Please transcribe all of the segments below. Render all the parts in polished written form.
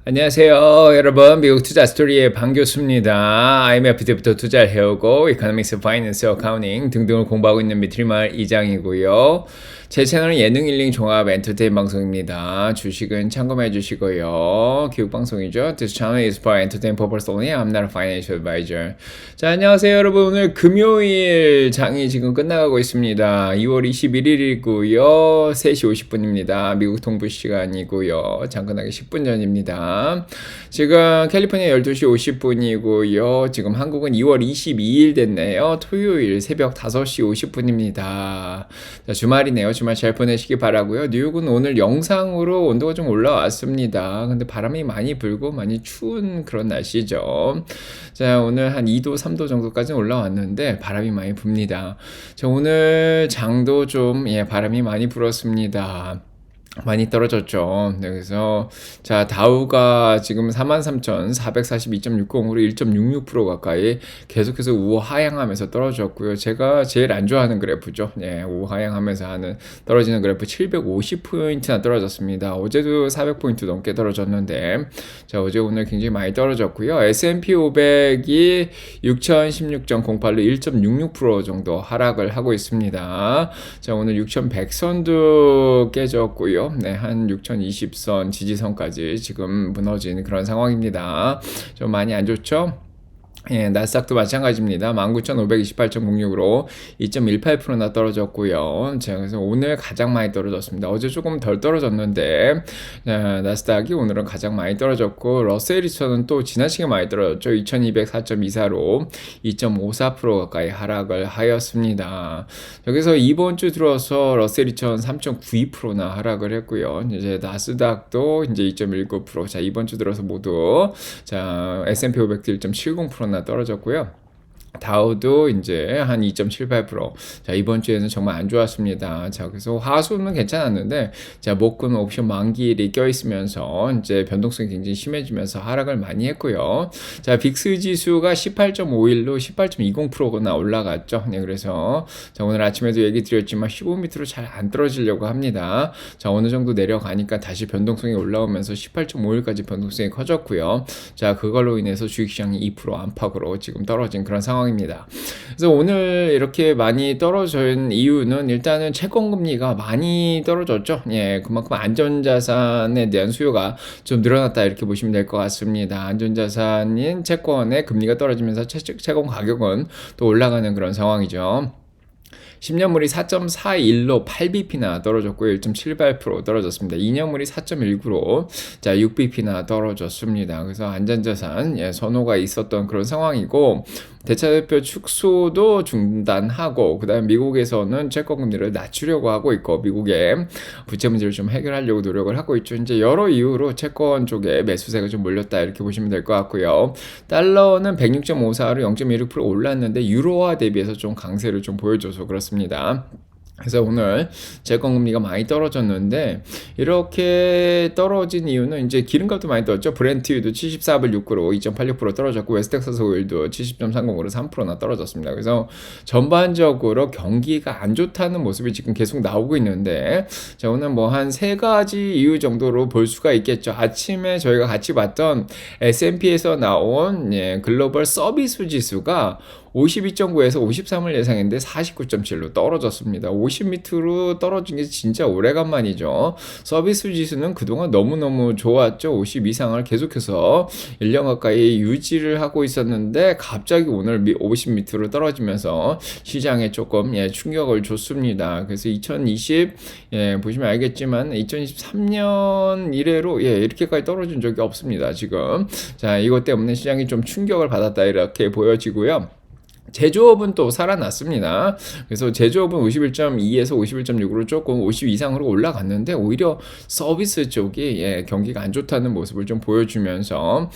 안녕하세요, 여러분. 미국 투자 스토리의 방 교수입니다. IMF 때부터 투자를 해오고, 이코노믹스, 파이낸스, 어카운팅 등등을 공부하고 있는 미트리말 이장이고요. 제 채널은 예능 힐링 종합 엔터테인 방송입니다. 주식은 참고해 주시고요. 교육 방송이죠. This channel is for entertainment purpose only. I'm not a financial advisor. 자, 안녕하세요, 여러분. 오늘 금요일 장이 지금 끝나가고 있습니다. 2월 21일이고요. 3시 50분입니다. 미국 동부 시간이고요. 장 끝나기 10분 전입니다. 지금 캘리포니아 12시 50분이고요. 지금 한국은 2월 22일 됐네요. 토요일 새벽 5시 50분입니다. 자, 주말이네요. 주말 잘 보내시기 바라고요. 뉴욕은 오늘 영상으로 온도가 좀 올라왔습니다. 근데 바람이 많이 불고 많이 추운 그런 날씨죠. 자, 오늘 한 2도, 3도 정도까지 올라왔는데 바람이 많이 붑니다. 자, 오늘 장도 좀 바람이 많이 불었습니다. 많이 떨어졌죠. 네, 그래서 자, 다우가 지금 43,442.60으로 1.66% 가까이 계속해서 우하향하면서 떨어졌고요. 제가 제일 안 좋아하는 그래프죠. 네, 우하향하면서 하는 떨어지는 그래프 750포인트나 떨어졌습니다. 어제도 400포인트 넘게 떨어졌는데, 자, 어제 오늘 굉장히 많이 떨어졌고요. S&P 500이 6016.08로 1.66% 정도 하락을 하고 있습니다. 자, 오늘 6100선도 깨졌고요. 네, 한 6020선 지지선까지 지금 무너진 그런 상황입니다. 좀 많이 안 좋죠? 나스닥도 마찬가지입니다. 19,528.06으로 2.18%나 떨어졌고요. 자, 그래서 오늘 가장 많이 떨어졌습니다. 어제 조금 덜 떨어졌는데, 나스닥이 오늘은 가장 많이 떨어졌고, 러셀 2000은 또 지나치게 많이 떨어졌죠. 2204.24로 2.54% 가까이 하락을 하였습니다. 여기서 이번 주 들어서 러셀 2000 3.92%나 하락을 했고요. 이제 나스닥도 이제 2.19%. 자, 이번 주 들어서 모두, 자, S&P 500도 1.70%나 떨어졌고요. 다우도 이제 한 2.78%. 자, 이번 주에는 정말 안 좋았습니다. 자, 그래서 화수는 괜찮았는데, 자, 목금 옵션 만기일이 껴있으면서 이제 변동성이 굉장히 심해지면서 하락을 많이 했고요. 자, 빅스 지수가 18.51로 18.20%나 올라갔죠. 네, 그래서 자, 오늘 아침에도 얘기 드렸지만 15m로 잘 안 떨어지려고 합니다. 자, 어느 정도 내려가니까 다시 변동성이 올라오면서 18.51까지 변동성이 커졌고요. 자, 그걸로 인해서 주식시장이 2% 안팎으로 지금 떨어진 그런 상황입니다. 그래서 오늘 이렇게 많이 떨어진 이유는 일단은 채권금리가 많이 떨어졌죠. 그만큼 안전자산에 대한 수요가 좀 늘어났다 이렇게 보시면 될 것 같습니다. 안전자산인 채권의 금리가 떨어지면서 채권 가격은 또 올라가는 그런 상황이죠. 10년물이 4.41로 8bp나 떨어졌고요. 1.78% 떨어졌습니다. 2년물이 4.19로 자, 6bp나 떨어졌습니다. 그래서 안전자산 선호가 있었던 그런 상황이고, 대차대표 축소도 중단하고, 그 다음에 미국에서는 채권금리를 낮추려고 하고 있고, 미국의 부채 문제를 좀 해결하려고 노력을 하고 있죠. 이제 여러 이유로 채권 쪽에 매수세가 좀 몰렸다 이렇게 보시면 될 것 같고요. 달러는 106.54로 0.16% 올랐는데 유로화 대비해서 좀 강세를 좀 보여줘서 그렇습니다. 그래서 오늘 채권금리가 많이 떨어졌는데, 이렇게 떨어진 이유는 이제 기름값도 많이 떨어졌죠. 브렌트유도 74불 6구로 2.86% 떨어졌고, 웨스텍사스 오일도 70.30으로 3%나 떨어졌습니다. 그래서 전반적으로 경기가 안 좋다는 모습이 지금 계속 나오고 있는데, 자, 오늘 뭐 한 세 가지 이유 정도로 볼 수가 있겠죠. 아침에 저희가 같이 봤던 S&P에서 나온 글로벌 서비스 지수가 52.9에서 53을 예상했는데 49.7로 떨어졌습니다. 50 밑으로 떨어진 게 진짜 오래간만이죠. 서비스 지수는 그동안 너무너무 좋았죠. 50 이상을 계속해서 1년 가까이 유지를 하고 있었는데, 갑자기 오늘 50 밑으로 떨어지면서 시장에 조금 충격을 줬습니다. 그래서 2020 보시면 알겠지만 2023년 이래로 이렇게까지 떨어진 적이 없습니다. 지금 자, 이것 때문에 시장이 좀 충격을 받았다 이렇게 보여지고요. 제조업은 또 살아났습니다. 그래서 제조업은 51.2에서 51.6으로 조금 50 이상으로 올라갔는데, 오히려 서비스 쪽이 경기가 안 좋다는 모습을 좀 보여주면서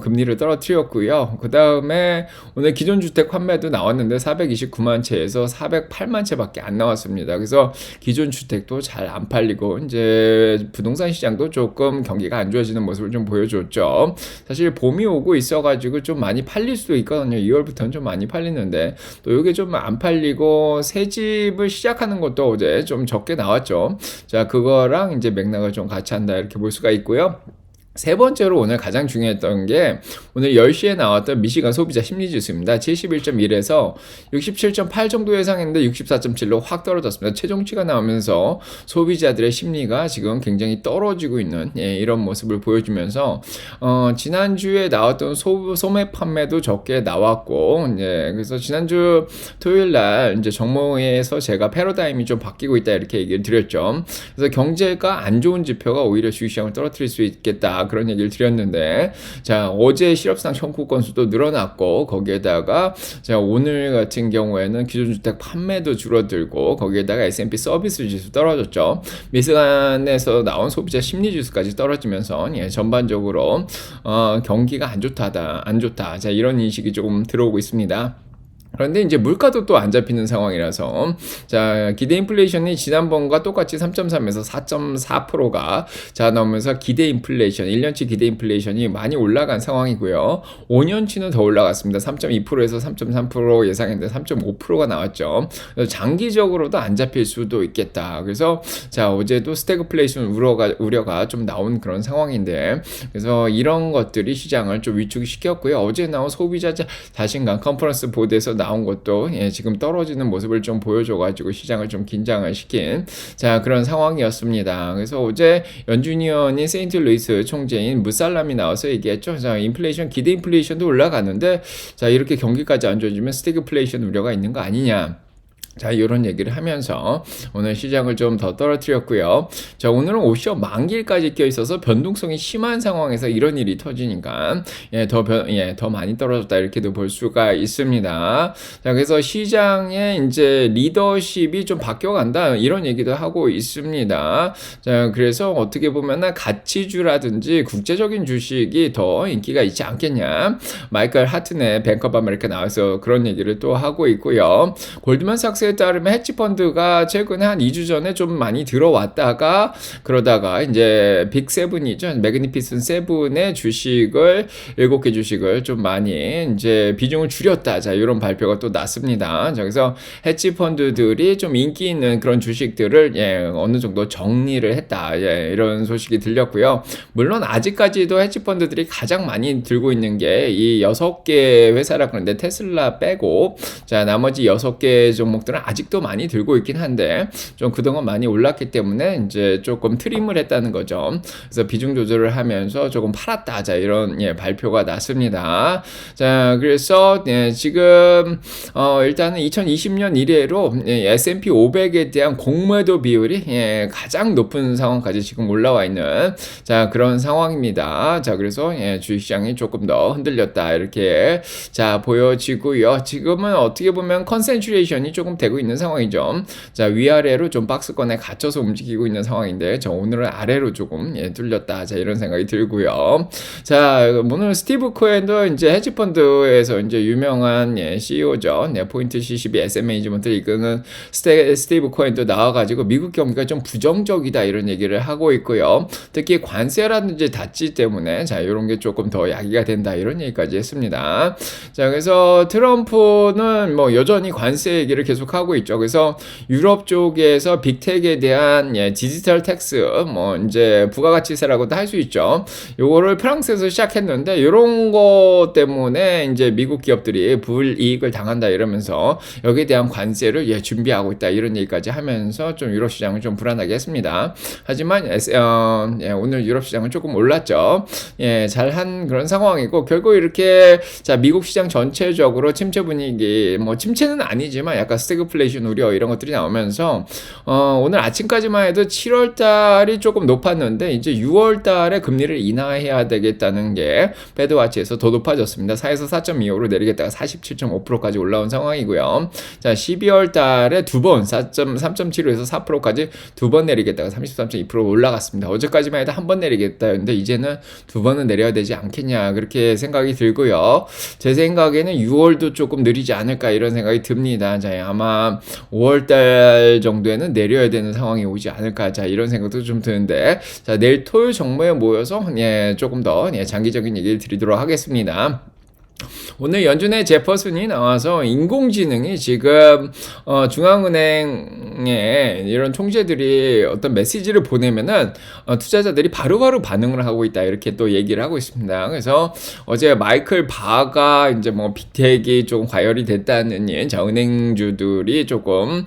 금리를 떨어뜨렸고요. 그 다음에 오늘 기존주택 판매도 나왔는데 429만 채에서 408만 채밖에 안 나왔습니다. 그래서 기존주택도 잘 안 팔리고, 이제 부동산 시장도 조금 경기가 안 좋아지는 모습을 좀 보여줬죠. 사실 봄이 오고 있어가지고 좀 많이 팔릴 수도 있거든요. 2월부터는 좀 많이 팔리는 있는데, 또 이게 좀 안 팔리고 새 집을 시작하는 것도 어제 좀 적게 나왔죠. 자, 그거랑 이제 맥락을 좀 같이 한다 이렇게 볼 수가 있고요. 세 번째로 오늘 가장 중요했던 게 오늘 10시에 나왔던 미시간 소비자 심리지수입니다. 71.1에서 67.8 정도 예상했는데 64.7로 확 떨어졌습니다. 최종치가 나오면서 소비자들의 심리가 지금 굉장히 떨어지고 있는 이런 모습을 보여주면서 지난주에 나왔던 소매 판매도 적게 나왔고 그래서 지난주 토요일 날 이제 정모회에서 제가 패러다임이 좀 바뀌고 있다 이렇게 얘기를 드렸죠. 그래서 경제가 안 좋은 지표가 오히려 주식시장을 떨어뜨릴 수 있겠다 그런 얘기를 드렸는데 자 어제 실업상 청구 건수도 늘어났고 거기에다가 자 오늘 같은 경우에는 기존주택 판매도 줄어들고 거기에다가 S&P 서비스 지수 떨어졌죠. 미시간에서 나온 소비자 심리 지수까지 떨어지면서 전반적으로 경기가 안 좋다 자 이런 인식이 조금 들어오고 있습니다. 그런데 이제 물가도 또 안 잡히는 상황이라서 자 기대 인플레이션이 지난번과 똑같이 3.3에서 4.4%가 자 나오면서 기대 인플레이션 1년치 기대 인플레이션이 많이 올라간 상황이고요. 5년치는 더 올라갔습니다. 3.2%에서 3.3% 예상했는데 3.5%가 나왔죠. 장기적으로도 안 잡힐 수도 있겠다. 그래서 자 어제도 스태그플레이션 우려가 좀 나온 그런 상황인데 그래서 이런 것들이 시장을 좀 위축시켰고요. 어제 나온 소비자 자신감 컨퍼런스 보드에서 나온 것도 지금 떨어지는 모습을 좀 보여줘가지고 시장을 좀 긴장을 시킨 자 그런 상황이었습니다. 그래서 어제 연준위원이 세인트루이스 총재인 무살람이 나와서 얘기했죠. 자 인플레이션 기대 인플레이션도 올라가는데 자 이렇게 경기까지 안 좋아지면 스태그플레이션 우려가 있는 거 아니냐. 자, 이런 얘기를 하면서 오늘 시장을 좀 더 떨어뜨렸고요. 자, 오늘은 오션 만기일까지 껴 있어서 변동성이 심한 상황에서 이런 일이 터지니까 더 많이 떨어졌다 이렇게도 볼 수가 있습니다. 자, 그래서 시장의 이제 리더십이 좀 바뀌어간다 이런 얘기도 하고 있습니다. 자, 그래서 어떻게 보면은 가치주라든지 국제적인 주식이 더 인기가 있지 않겠냐. 마이클 하튼의 뱅크 오브 아메리카 나와서 그런 얘기를 또 하고 있고요. 골드만삭스에 따르면 헤지펀드가 최근에 한 2주 전에 좀 많이 들어왔다가 그러다가 이제 빅 세븐이죠. 매그니피슨 세븐의 주식을 7개 주식을 좀 많이 이제 비중을 줄였다. 자, 이런 발표가 또 났습니다. 자, 그래서 헤지펀드들이 좀 인기 있는 그런 주식들을 어느 정도 정리를 했다. 이런 소식이 들렸고요. 물론 아직까지도 헤지펀드들이 가장 많이 들고 있는 게 이 6개 회사라 그러는데 테슬라 빼고 자, 나머지 6개 종목들은 아직도 많이 들고 있긴 한데 좀 그동안 많이 올랐기 때문에 이제 조금 트림을 했다는 거죠. 그래서 비중 조절을 하면서 조금 팔았다. 자, 이런 발표가 났습니다. 자, 그래서 지금 일단은 2020년 이래로 S&P 500에 대한 공매도 비율이 가장 높은 상황까지 지금 올라와 있는 자, 그런 상황입니다. 자, 그래서 주식시장이 조금 더 흔들렸다. 이렇게 자, 보여지고요. 지금은 어떻게 보면 컨센트레이션이 조금 되고 있는 상황이죠. 자, 위아래로 좀 박스권에 갇혀서 움직이고 있는 상황인데 저 오늘은 아래로 조금 뚫렸다. 자, 이런 생각이 들고요. 자, 오늘 스티브 코엔도 이제 헤지펀드에서 이제 유명한 CEO죠. 포인트 C12 SM 매니지먼트를 이끄는 스티브 코엔도 나와가지고 미국 경기가 좀 부정적이다 이런 얘기를 하고 있고요. 특히 관세라든지 닷지 때문에 자, 이런 게 조금 더 야기가 된다 이런 얘기까지 했습니다. 자, 그래서 트럼프는 뭐 여전히 관세 얘기를 계속하고 있죠. 그래서 유럽 쪽에서 빅텍에 대한 디지털 텍스 뭐 이제 부가가치세라고도 할 수 있죠. 요거를 프랑스에서 시작했는데 이런 거 때문에 이제 미국 기업들이 불이익을 당한다 이러면서 여기에 대한 관세를 준비하고 있다 이런 얘기까지 하면서 좀 유럽 시장을 좀 불안하게 했습니다. 하지만 오늘 유럽 시장은 조금 올랐죠. 잘한 그런 상황이고 결국 이렇게 자 미국 시장 전체적으로 침체 분위기 뭐 침체는 아니지만 약간 스태그플레이션 우려 이런 것들이 나오면서 오늘 아침까지만 해도 7월 달이 조금 높았는데 이제 6월 달에 금리를 인하해야 되겠다는 게 패드와치에서 더 높아졌습니다. 4에서 4.25로 내리겠다가 47.5%까지 올라온 상황이고요. 자, 12월 달에 두 번 3.75에서 4%까지 두 번 내리겠다가 33.2% 올라갔습니다. 어제까지만 해도 한 번 내리겠다였는데 이제는 두 번은 내려야 되지 않겠냐 그렇게 생각이 들고요. 제 생각에는 6월도 조금 느리지 않을까 이런 생각이 듭니다. 자, 아마 5월달 정도에는 내려야 되는 상황이 오지 않을까 자 이런 생각도 좀 드는데 자 내일 토요일 정모에 모여서 조금 더 장기적인 얘기를 드리도록 하겠습니다. 오늘 연준의 제퍼슨이 나와서 인공지능이 지금 중앙은행에 이런 총재들이 어떤 메시지를 보내면은 투자자들이 바로바로 반응을 하고 있다 이렇게 또 얘기를 하고 있습니다. 그래서 어제 마이클 바가 이제 뭐 빅텍이 조금 과열이 됐다는 자 은행주들이 조금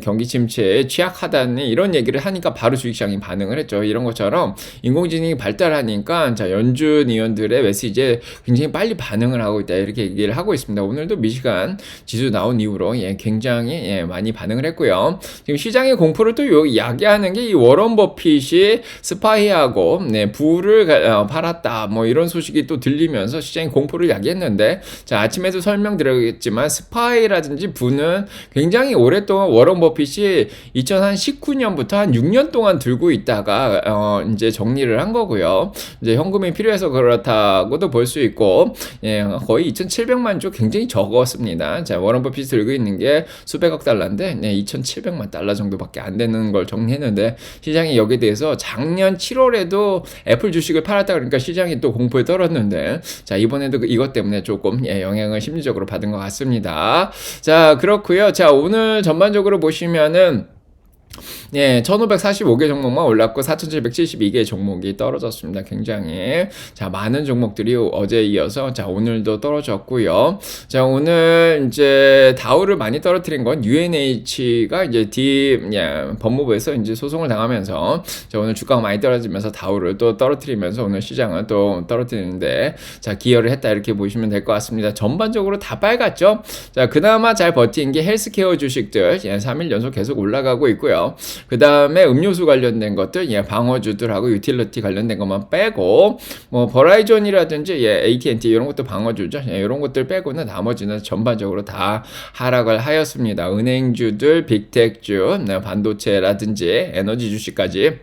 경기 침체에 취약하다는 이런 얘기를 하니까 바로 주식시장이 반응을 했죠. 이런 것처럼 인공지능이 발달하니까 자 연준 위원들의 메시지에 굉장히 빨리 반응을 하고 있다 이렇게 얘기를 하고 있습니다. 오늘도 미시간 지수 나온 이후로 굉장히 많이 반응을 했고요. 지금 시장의 공포를 또 야기하는 게 이 워런 버핏이 스파이하고 부를 팔았다 뭐 이런 소식이 또 들리면서 시장의 공포를 야기했는데 자 아침에도 설명드렸지만 스파이라든지 부는 굉장히 오랫동안 워런 버핏이 2019년부터 한 6년 동안 들고 있다가 이제 정리를 한 거고요. 이제 현금이 필요해서 그렇다고도 볼 수 있고 거의 2,700만 주 굉장히 적었습니다. 자, 워런 버핏이 들고 있는 게 수백억 달러인데 2,700만 달러 정도밖에 안 되는 걸 정리했는데 시장이 여기에 대해서 작년 7월에도 애플 주식을 팔았다 그러니까 시장이 또 공포에 떨었는데 자, 이번에도 이것 때문에 조금 영향을 심리적으로 받은 것 같습니다. 자, 그렇고요. 자, 오늘 전반적으로 보시면은 1545개 종목만 올랐고 4772개 종목이 떨어졌습니다. 굉장히 자 많은 종목들이 어제 이어서 자 오늘도 떨어졌고요. 자 오늘 이제 다우를 많이 떨어뜨린 건 UNH가 이제 법무부에서 이제 소송을 당하면서 자 오늘 주가가 많이 떨어지면서 다우를 또 떨어뜨리면서 오늘 시장을 또 떨어뜨리는데 자 기여를 했다 이렇게 보시면 될 것 같습니다. 전반적으로 다 빨갛죠. 자 그나마 잘 버틴 게 헬스케어 주식들 3일 연속 계속 올라가고 있고요. 그 다음에 음료수 관련된 것들, 방어주들하고 유틸리티 관련된 것만 빼고, 뭐, 버라이존이라든지, AT&T 이런 것도 방어주죠. 이런 것들 빼고는 나머지는 전반적으로 다 하락을 하였습니다. 은행주들, 빅텍주, 반도체라든지 에너지 주식까지.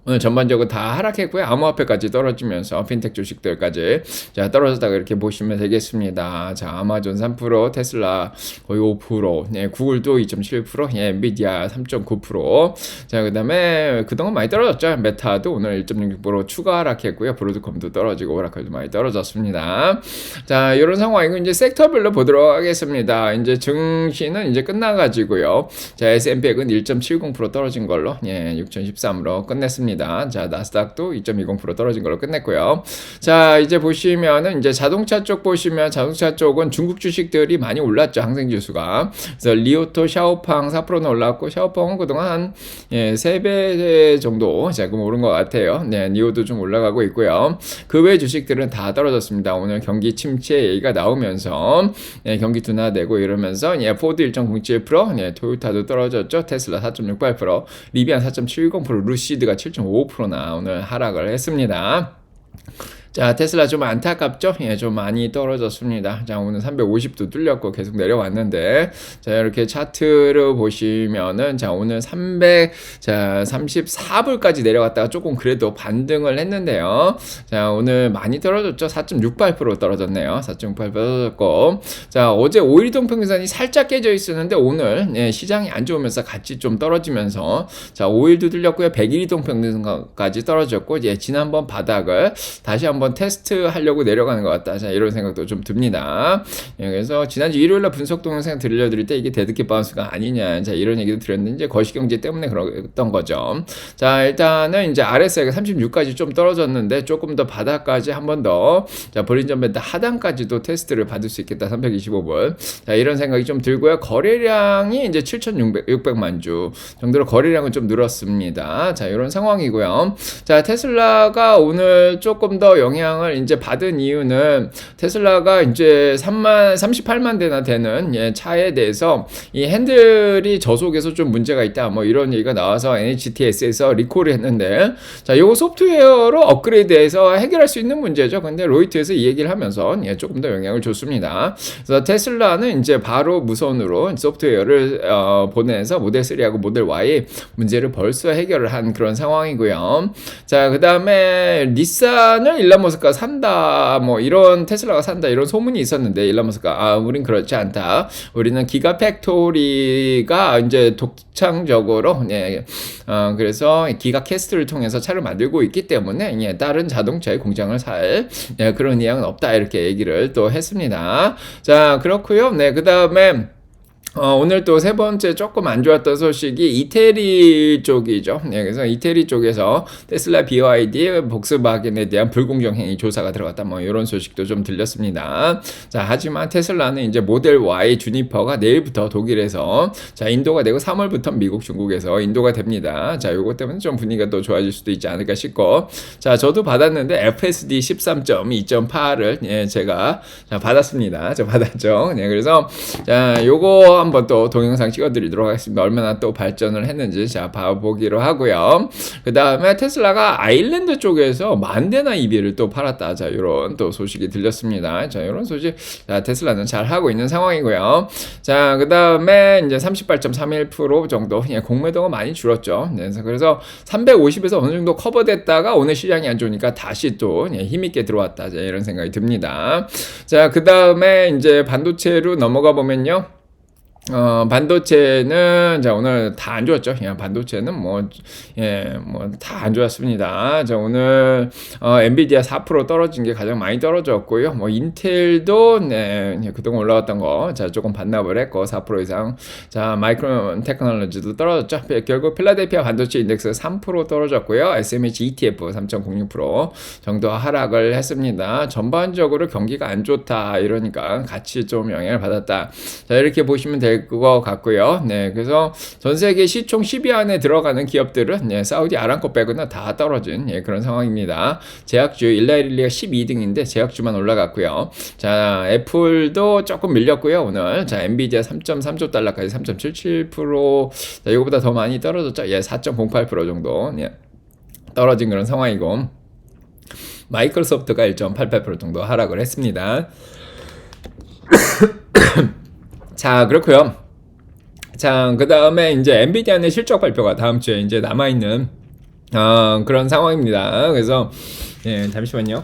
오늘 전반적으로 다 하락했고요. 암호화폐까지 떨어지면서 핀텍 주식들까지 자 떨어졌다고 이렇게 보시면 되겠습니다. 자 아마존 3%, 테슬라 거의 5%, 구글도 2.7%, 엔비디아 3.9%. 자 그다음에 그동안 많이 떨어졌죠. 메타도 오늘 1.6% 추가 하락했고요. 브로드컴도 떨어지고 오라클도 많이 떨어졌습니다. 자 이런 상황이고 이제 섹터별로 보도록 하겠습니다. 이제 증시는 이제 끝나가지고요. 자 S&P는 1.70% 떨어진 걸로 6013으로 끝냈습니다. 자, 나스닥도 2.20% 떨어진 걸로 끝냈고요. 자, 이제 보시면은 이제 자동차 쪽 보시면 자동차 쪽은 중국 주식들이 많이 올랐죠. 항생 지수가. 그래서 리오토, 샤오팡 4%는 올랐고 샤오팡은 그동안 한 3배 정도 조금 오른 것 같아요. 니오도 좀 올라가고 있고요. 그 외 주식들은 다 떨어졌습니다. 오늘 경기 침체 얘기가 나오면서 경기 둔화되고 이러면서 포드 1.07%, 토요타도 떨어졌죠. 테슬라 4.68%, 리비안 4.70%, 루시드가 7.55%나 오늘 하락을 했습니다. 자, 테슬라 좀 안타깝죠? 좀 많이 떨어졌습니다. 자, 오늘 350도 뚫렸고 계속 내려왔는데, 자, 이렇게 차트를 보시면은, 자, 오늘 34불까지 내려갔다가 조금 그래도 반등을 했는데요. 자, 오늘 많이 떨어졌죠? 4.68% 떨어졌네요. 4.68% 떨어졌고, 자, 어제 5일 이동평균선이 살짝 깨져 있었는데, 오늘, 시장이 안 좋으면서 같이 좀 떨어지면서, 자, 5일도 뚫렸고요. 100일 이동평균선까지 떨어졌고, 지난번 바닥을 다시 한번 테스트 하려고 내려가는 것 같다. 자, 이런 생각도 좀 듭니다. 그래서 지난주 일요일날 분석 동영상 들려드릴 때 이게 데드캣 바운스가 아니냐. 자, 이런 얘기도 드렸는데 이제 거시경제 때문에 그랬던 거죠. 자, 일단은 이제 RSI가 36까지 좀 떨어졌는데 조금 더 바닥까지 한 번 더. 자, 볼린저 밴드 하단까지도 테스트를 받을 수 있겠다. 325불. 자, 이런 생각이 좀 들고요. 거래량이 이제 7,600만 주 정도로 거래량은 좀 늘었습니다. 자, 이런 상황이고요. 자, 테슬라가 오늘 조금 더 영향을 이제 받은 이유는 테슬라가 이제 38만 대나 되는 차에 대해서 이 핸들이 저속에서 좀 문제가 있다 뭐 이런 얘기가 나와서 NHTS에서 리콜을 했는데 자 요거 소프트웨어로 업그레이드해서 해결할 수 있는 문제죠. 근데 로이터에서 이 얘기를 하면서 조금 더 영향을 줬습니다. 그래서 테슬라는 이제 바로 무선으로 소프트웨어를 보내서 모델 3하고 모델 Y 문제를 벌써 해결을 한 그런 상황이고요. 자 그다음에 닛산을 일란 머스크가 산다, 뭐 이런 테슬라가 산다 이런 소문이 있었는데 일론 머스크가 우린 그렇지 않다. 우리는 기가 팩토리가 이제 독창적으로 그래서 기가 캐스트를 통해서 차를 만들고 있기 때문에 다른 자동차의 공장을 살 그런 의향은 없다 이렇게 얘기를 또 했습니다. 자, 그렇고요. 네, 그다음에 오늘 또 세 번째 조금 안 좋았던 소식이 이태리 쪽이죠. 네, 그래서 이태리 쪽에서 테슬라, BYD, 복스바겐에 대한 불공정 행위 조사가 들어갔다. 뭐 이런 소식도 좀 들렸습니다. 자, 하지만 테슬라는 이제 모델 Y 주니퍼가 내일부터 독일에서 자, 인도가 되고 3월부터 미국, 중국에서 인도가 됩니다. 자, 요거 때문에 좀 분위기가 또 좋아질 수도 있지 않을까 싶고. 자, 저도 받았는데 FSD 13.2.8을 제가 받았습니다. 저 받았죠. 네, 그래서 자, 요거 한번 또 동영상 찍어드리도록 하겠습니다. 얼마나 또 발전을 했는지 자 봐보기로 하고요. 그 다음에 테슬라가 아일랜드 쪽에서 10,000대나 EV를 또 팔았다. 자, 이런 또 소식이 들렸습니다. 자, 이런 소식 자 테슬라는 잘 하고 있는 상황이고요. 자, 그 다음에 이제 38.31% 정도 공매도가 많이 줄었죠. 네, 그래서 350에서 어느 정도 커버됐다가 오늘 시장이 안 좋으니까 다시 또 힘있게 들어왔다. 자, 이런 생각이 듭니다. 자, 그 다음에 이제 반도체로 넘어가 보면요. 반도체는, 자, 오늘 다 안 좋았죠. 반도체는 다 안 좋았습니다. 자, 오늘, 엔비디아 4% 떨어진 게 가장 많이 떨어졌고요. 인텔도, 그동안 올라갔던 거, 자, 조금 반납을 했고, 4% 이상. 자, 마이크론 테크놀로지도 떨어졌죠. 결국 필라델피아 반도체 인덱스 3% 떨어졌고요. SMH ETF 3.06% 정도 하락을 했습니다. 전반적으로 경기가 안 좋다. 이러니까 같이 좀 영향을 받았다. 자, 이렇게 보시면 될 것 같고요. 네, 그래서 전 세계 시총 10위 안에 들어가는 기업들은 사우디 아람코 빼고는 다 떨어진 그런 상황입니다. 제약주 일라일리가 12등인데 제약주만 올라갔고요. 자, 애플도 조금 밀렸고요. 오늘 자, 엔비디아 3.3조 달러까지 3.77%. 자, 이거보다 더 많이 떨어졌죠. 4.08% 정도 떨어진 그런 상황이고, 마이크로소프트가 1.88% 정도 하락을 했습니다. 자, 그렇고요. 자, 그 다음에 이제 엔비디아의 실적 발표가 다음 주에 이제 남아있는 그런 상황입니다. 그래서 잠시만요.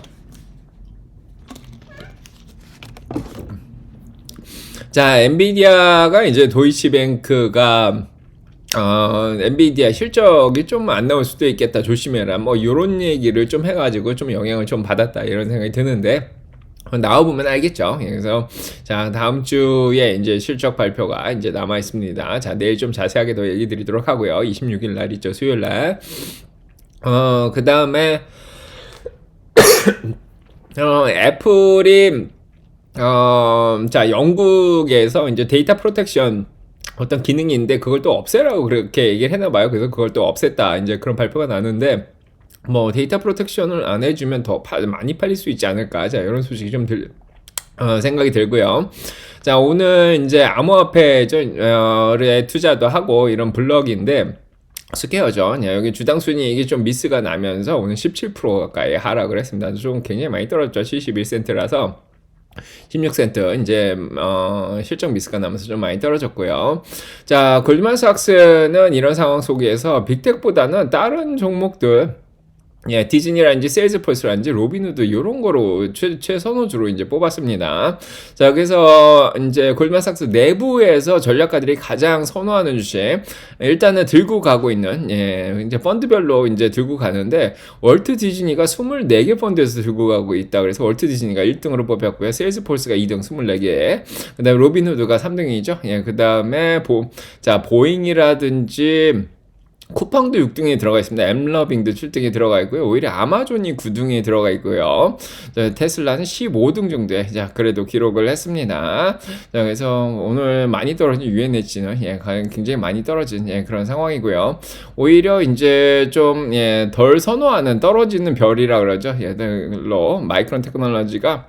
자, 엔비디아가 이제 도이치뱅크가 엔비디아 실적이 좀 안 나올 수도 있겠다, 조심해라, 뭐 요런 얘기를 좀 해가지고 좀 영향을 좀 받았다 이런 생각이 드는데, 나와보면 알겠죠. 그래서 자, 다음 주에 이제 실적 발표가 이제 남아 있습니다. 자, 내일 좀 자세하게 더 얘기 드리도록 하고요. 26일 날 있죠, 수요일 날. 그 다음에 애플이 자, 영국에서 이제 데이터 프로텍션 어떤 기능이 있는데 그걸 또 없애라고 그렇게 얘기를 했나봐요. 그래서 그걸 또 없앴다, 이제 그런 발표가 나는데, 뭐 데이터 프로텍션을 안 해주면 더 많이 팔릴 수 있지 않을까. 자, 이런 소식이 좀 생각이 들고요. 자, 오늘 이제 암호화폐에 투자도 하고 이런 블럭인데 스퀘어죠. 여기 주당 순이익이 좀 미스가 나면서 오늘 17% 가까이 하락을 했습니다. 좀 굉장히 많이 떨어졌죠. 71센트라서 16센트 이제 실적 미스가 나면서 좀 많이 떨어졌고요. 자, 골드만삭스는 이런 상황 속에서 빅텍보다는 다른 종목들, 디즈니라든지 세일즈포스라든지 로빈후드 이런 거로 최선호주로 이제 뽑았습니다. 자, 그래서 이제 골드만삭스 내부에서 전략가들이 가장 선호하는 주식, 일단은 들고 가고 있는 이제 펀드별로 이제 들고 가는데, 월트 디즈니가 24개 펀드에서 들고 가고 있다. 그래서 월트 디즈니가 1등으로 뽑혔고요. 세일즈포스가 2등 24개. 그다음에 로빈후드가 3등이죠. 그다음에 보잉이라든지 쿠팡도 6등에 들어가 있습니다. 엠러빙도 7등에 들어가 있고요. 오히려 아마존이 9등에 들어가 있고요. 테슬라는 15등 정도에 그래도 기록을 했습니다. 자, 그래서 오늘 많이 떨어진 UNH는 굉장히 많이 떨어진 그런 상황이고요. 오히려 이제 좀 덜 선호하는 떨어지는 별이라 그러죠. 예들로 마이크론 테크놀로지가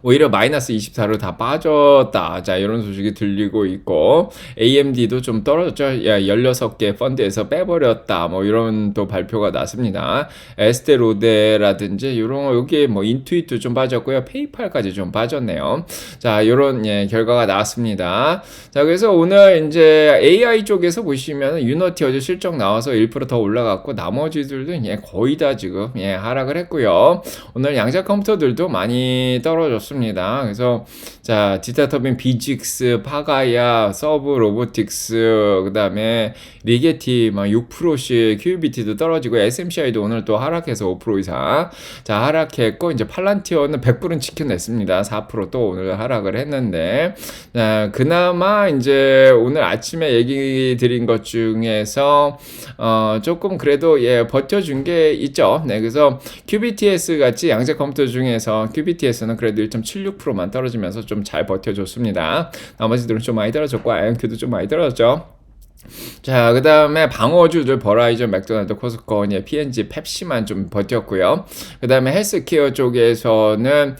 오히려 마이너스 24로 다 빠졌다. 자, 이런 소식이 들리고 있고, AMD도 좀 떨어졌죠. 야, 16개 펀드에서 빼버렸다. 뭐, 이런 또 발표가 났습니다. 에스테로데라든지, 요런, 여기 뭐, 인투이트 좀 빠졌고요. 페이팔까지 좀 빠졌네요. 자, 요런, 예, 결과가 나왔습니다. 자, 그래서 오늘 이제 AI 쪽에서 보시면, 유너티 어제 실적 나와서 1%더 올라갔고, 나머지들도 예, 거의 다 지금, 예, 하락을 했고요. 오늘 양자 컴퓨터들도 많이 떨어졌습니다. 그래서 자, 디타터빈, 비직스, 파가야, 서브 로보틱스, 그다음에 리게티 막 6%씩, 큐비티도 떨어지고 SMCI도 오늘 또 하락해서 5% 이상 자, 하락했고, 이제 팔란티어는 100불은 지켜냈습니다. 4%또 오늘 하락을 했는데, 자, 그나마 이제 오늘 아침에 얘기 드린 것 중에서 조금 그래도 예, 버텨준 게 있죠. 네, 그래서 QBTS 같이 양자 컴퓨터 중에서 QBTS는 그래도 1.76%만 떨어지면서 좀 잘 버텨줬습니다. 나머지들은 좀 많이 떨어졌고, IonQ도 좀 많이 떨어졌죠. 자, 그 다음에 방어주들 버라이전, 맥도날드, 코스코, P&G, 펩시만 좀 버텼고요. 그 다음에 헬스케어 쪽에서는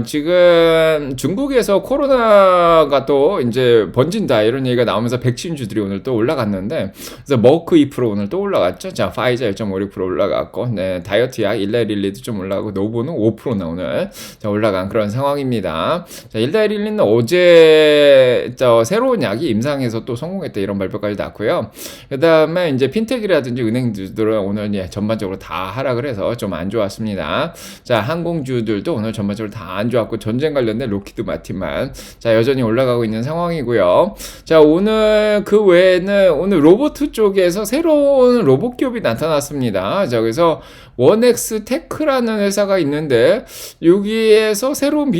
지금 중국에서 코로나가 또 이제 번진다 이런 얘기가 나오면서 백신주들이 오늘 또 올라갔는데, 그래서 머크 2% 오늘 또 올라갔죠. 자, 파이자 1.56% 올라갔고, 네, 다이어트약 일라이릴리도 좀 올라가고, 노보는 5%나 오늘 자, 올라간 그런 상황입니다. 자, 일라이릴리는 어제 새로운 약이 임상에서 또 성공했다 이런 발표까지 났고요. 그 다음에 이제 핀텍이라든지 은행주들은 오늘 예, 전반적으로 다 하락을 해서 좀 안 좋았습니다. 자, 항공주들도 오늘 전반적으로 다 안 좋았고, 전쟁 관련된 로키드 마틴만 자, 여전히 올라가고 있는 상황이고요. 자, 오늘 그 외에는 오늘 로봇 쪽에서 새로운 로봇 기업이 나타났습니다. 자, 그래서 원엑스 테크라는 회사가 있는데, 여기에서 새로운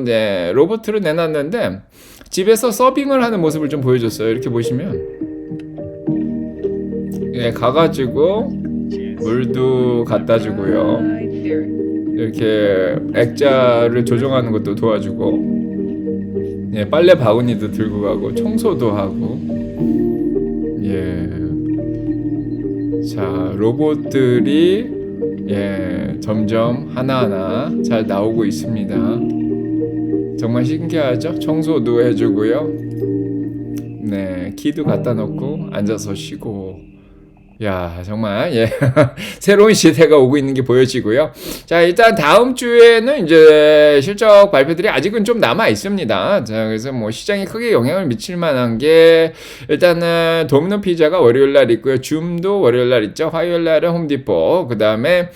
네, 로봇을 내놨는데, 집에서 서빙을 하는 모습을 좀 보여줬어요. 이렇게 보시면 예, 가가지고 물도 갖다 주고요. 이렇게 액자를 조정하는 것도 도와주고, 예, 빨래 바구니도 들고 가고, 청소도 하고, 예. 자, 로봇들이 예, 점점 하나하나 잘 나오고 있습니다. 정말 신기하죠? 청소도 해주고요. 네, 키도 갖다 놓고 앉아서 쉬고. 야, 정말 예 새로운 시대가 오고 있는 게 보여지고요. 자, 일단 다음 주에는 이제 실적 발표들이 아직은 좀 남아 있습니다. 자, 그래서 뭐 시장에 크게 영향을 미칠 만한 게, 일단은 도미노 피자가 월요일 날 있고요. 줌도 월요일 날 있죠. 화요일 날은 홈디포. 그다음에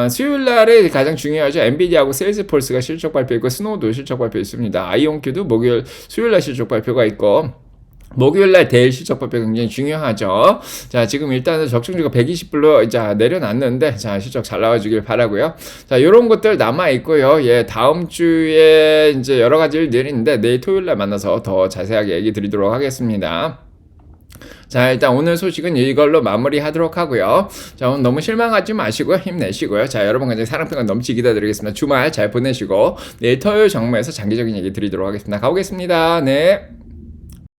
수요일 날에 가장 중요하죠. 엔비디아하고 세일즈폴스가 실적 발표 있고, 스노우도 실적 발표 있습니다. 아이온큐도 목요일, 수요일 날 실적 발표가 있고, 목요일날 대일 실적 발표 굉장히 중요하죠. 자, 지금 일단은 적중주가 120불로 이제 내려놨는데, 자, 실적 잘 나와주길 바라고요. 자, 요런 것들 남아있고요. 예, 다음 주에 이제 여러 가지 일들이 있는데, 내일 토요일날 만나서 더 자세하게 얘기 드리도록 하겠습니다. 자, 일단 오늘 소식은 이걸로 마무리하도록 하고요. 자, 오늘 너무 실망하지 마시고요. 힘내시고요. 자, 여러분 굉장히 사랑평가 넘치 기다드리겠습니다. 주말 잘 보내시고, 내일 토요일 정모에서 장기적인 얘기 드리도록 하겠습니다. 가보겠습니다. 네.